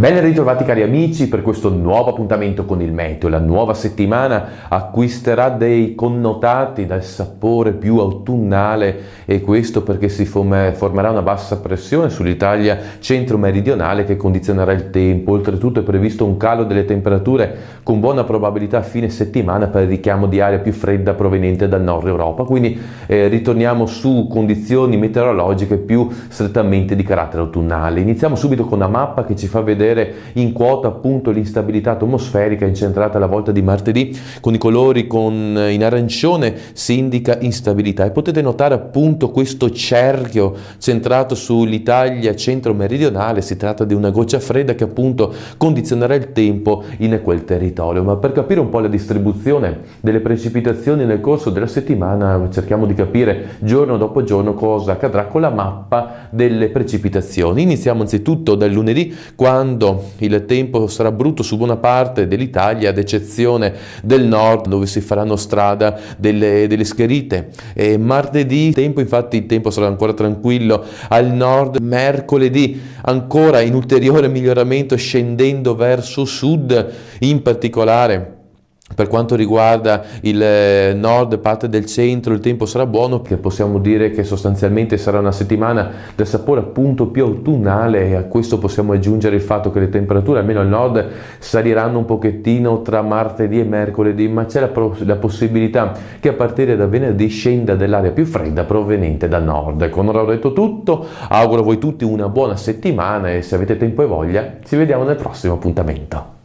Ben ritrovati cari amici per questo nuovo appuntamento con il meteo. La nuova settimana acquisterà dei connotati dal sapore più autunnale e questo perché si formerà una bassa pressione sull'Italia centro-meridionale che condizionerà il tempo. Oltretutto è previsto un calo delle temperature con buona probabilità a fine settimana per il richiamo di aria più fredda proveniente dal nord Europa. Quindi ritorniamo su condizioni meteorologiche più strettamente di carattere autunnale. Iniziamo subito con una mappa che ci fa vedere in quota appunto l'instabilità atmosferica incentrata alla volta di martedì con i colori in arancione si indica instabilità e potete notare appunto questo cerchio centrato sull'Italia centro-meridionale. Si tratta di una goccia fredda che appunto condizionerà il tempo in quel territorio. Ma per capire un po' la distribuzione delle precipitazioni nel corso della settimana cerchiamo di capire giorno dopo giorno cosa accadrà con la mappa delle precipitazioni. Iniziamo anzitutto dal lunedì, quando il tempo sarà brutto su buona parte dell'Italia, ad eccezione del nord dove si faranno strada delle schiarite. Martedì il tempo sarà ancora tranquillo al nord. Mercoledì ancora in ulteriore miglioramento scendendo verso sud, in particolare per quanto riguarda il nord, parte del centro, il tempo sarà buono, che possiamo dire che sostanzialmente sarà una settimana del sapore appunto più autunnale, e a questo possiamo aggiungere il fatto che le temperature almeno al nord saliranno un pochettino tra martedì e mercoledì, ma c'è la possibilità che a partire da venerdì scenda dell'aria più fredda proveniente dal nord. Con ora ho detto tutto, auguro a voi tutti una buona settimana e se avete tempo e voglia ci vediamo nel prossimo appuntamento.